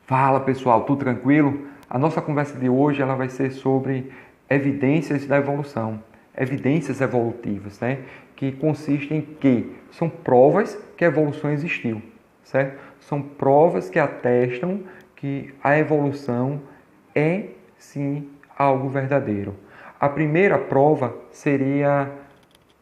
Fala pessoal, tudo tranquilo? A nossa conversa de hoje ela vai ser sobre evidências da evolução, evidências evolutivas, né? Que consistem em que são provas que a evolução existiu, certo? São provas que atestam que a evolução é sim algo verdadeiro. A primeira prova seria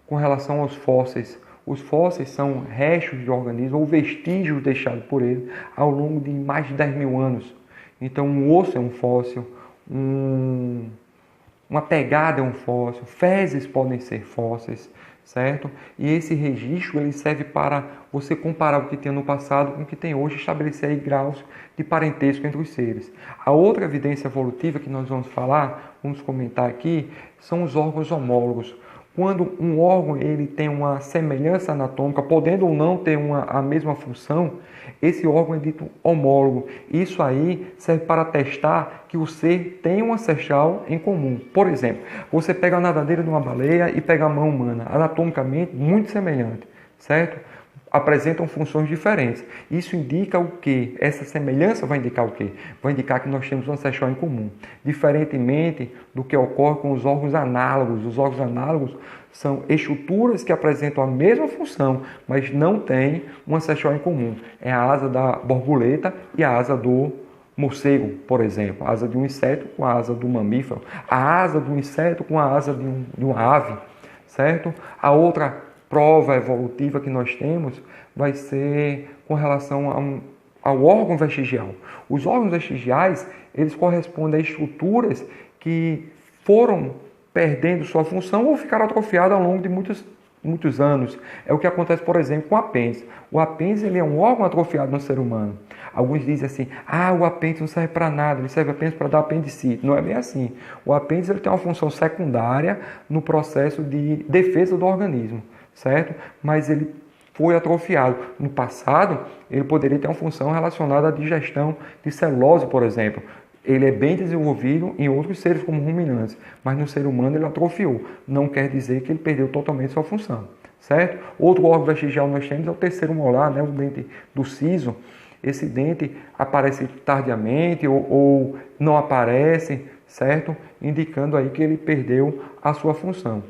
com relação aos fósseis. Os fósseis são restos de organismos ou vestígios deixados por ele ao longo de mais de 10 mil anos. Então, um osso é um fóssil, uma pegada é um fóssil, fezes podem ser fósseis, certo? E esse registro ele serve para você comparar o que tinha no passado com o que tem hoje, estabelecer aí graus de parentesco entre os seres. A outra evidência evolutiva que nós vamos falar, vamos comentar aqui, são os órgãos homólogos. Quando um órgão ele tem uma semelhança anatômica, podendo ou não ter a mesma função, esse órgão é dito homólogo. Isso aí serve para testar que o ser tem um ancestral em comum. Por exemplo, você pega a nadadeira de uma baleia e pega a mão humana, anatomicamente muito semelhante, certo? Apresentam funções diferentes. Isso indica o quê? Essa semelhança vai indicar o quê? Vai indicar que nós temos um ancestral em comum. Diferentemente do que ocorre com os órgãos análogos. Os órgãos análogos são estruturas que apresentam a mesma função, mas não têm um ancestral em comum. É a asa da borboleta e a asa do morcego, por exemplo. A asa de um inseto com a asa do mamífero. A asa do inseto com a asa de uma ave, certo? A outra prova evolutiva que nós temos vai ser com relação ao órgão vestigial. Os órgãos vestigiais, eles correspondem a estruturas que foram perdendo sua função ou ficaram atrofiadas ao longo de muitos anos. É o que acontece, por exemplo, com o apêndice. O apêndice ele é um órgão atrofiado no ser humano. Alguns dizem assim, o apêndice não serve para nada, ele serve apenas para dar apendicite. Não é bem assim. O apêndice ele tem uma função secundária no processo de defesa do organismo, certo? Mas ele foi atrofiado. No passado, ele poderia ter uma função relacionada à digestão de celulose, por exemplo. Ele é bem desenvolvido em outros seres, como ruminantes, mas no ser humano ele atrofiou. Não quer dizer que ele perdeu totalmente sua função, certo? Outro órgão vestigial nós temos é o terceiro molar, né? O dente do siso. Esse dente aparece tardiamente ou não aparece, certo? Indicando aí que ele perdeu a sua função.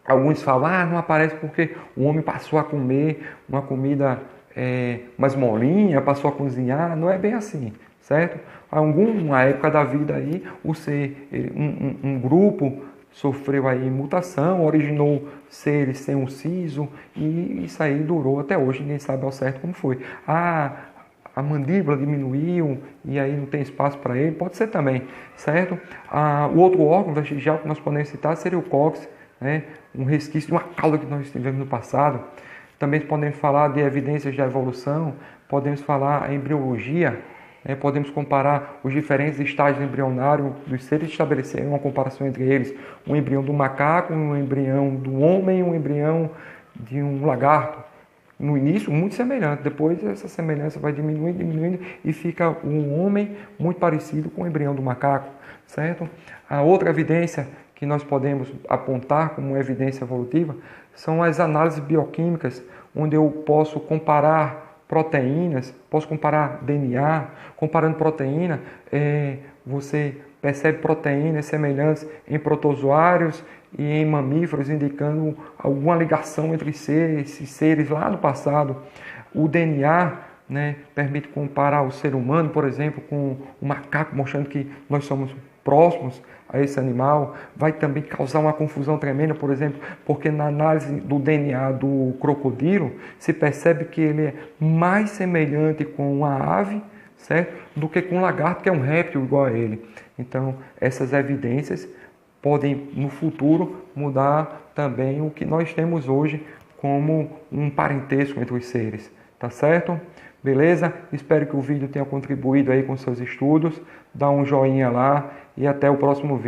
Alguns falam, não aparece porque o homem passou a comer uma comida mais molinha, passou a cozinhar. Não é bem assim, certo? Alguma época da vida aí, um grupo sofreu aí mutação, originou seres sem um siso e isso aí durou até hoje, ninguém sabe ao certo como foi. A mandíbula diminuiu e aí não tem espaço para ele, pode ser também, certo? O outro órgão vestigial que nós podemos citar seria o cóccix, né? Um resquício de uma cauda que nós tivemos no passado. Também podemos falar de evidências da evolução, podemos falar em embriologia, podemos comparar os diferentes estágios embrionários dos seres, estabelecer uma comparação entre eles, um embrião do macaco, um embrião do homem, um embrião de um lagarto. No início, muito semelhante, depois essa semelhança vai diminuindo e fica um homem muito parecido com o embrião do macaco, certo? A outra evidência que nós podemos apontar como evidência evolutiva são as análises bioquímicas, onde eu posso comparar proteínas, posso comparar DNA. Comparando proteína, você percebe proteínas semelhantes em protozoários e em mamíferos, indicando alguma ligação entre esses seres lá no passado. O DNA, né, permite comparar o ser humano, por exemplo, com o macaco, mostrando que nós somos próximos a esse animal. Vai também causar uma confusão tremenda, por exemplo, porque na análise do DNA do crocodilo se percebe que ele é mais semelhante com uma ave, certo, do que com um lagarto, que é um réptil igual a ele. Então, essas evidências podem, no futuro, mudar também o que nós temos hoje como um parentesco entre os seres. Tá certo? Beleza? Espero que o vídeo tenha contribuído aí com seus estudos. Dá um joinha lá e até o próximo vídeo.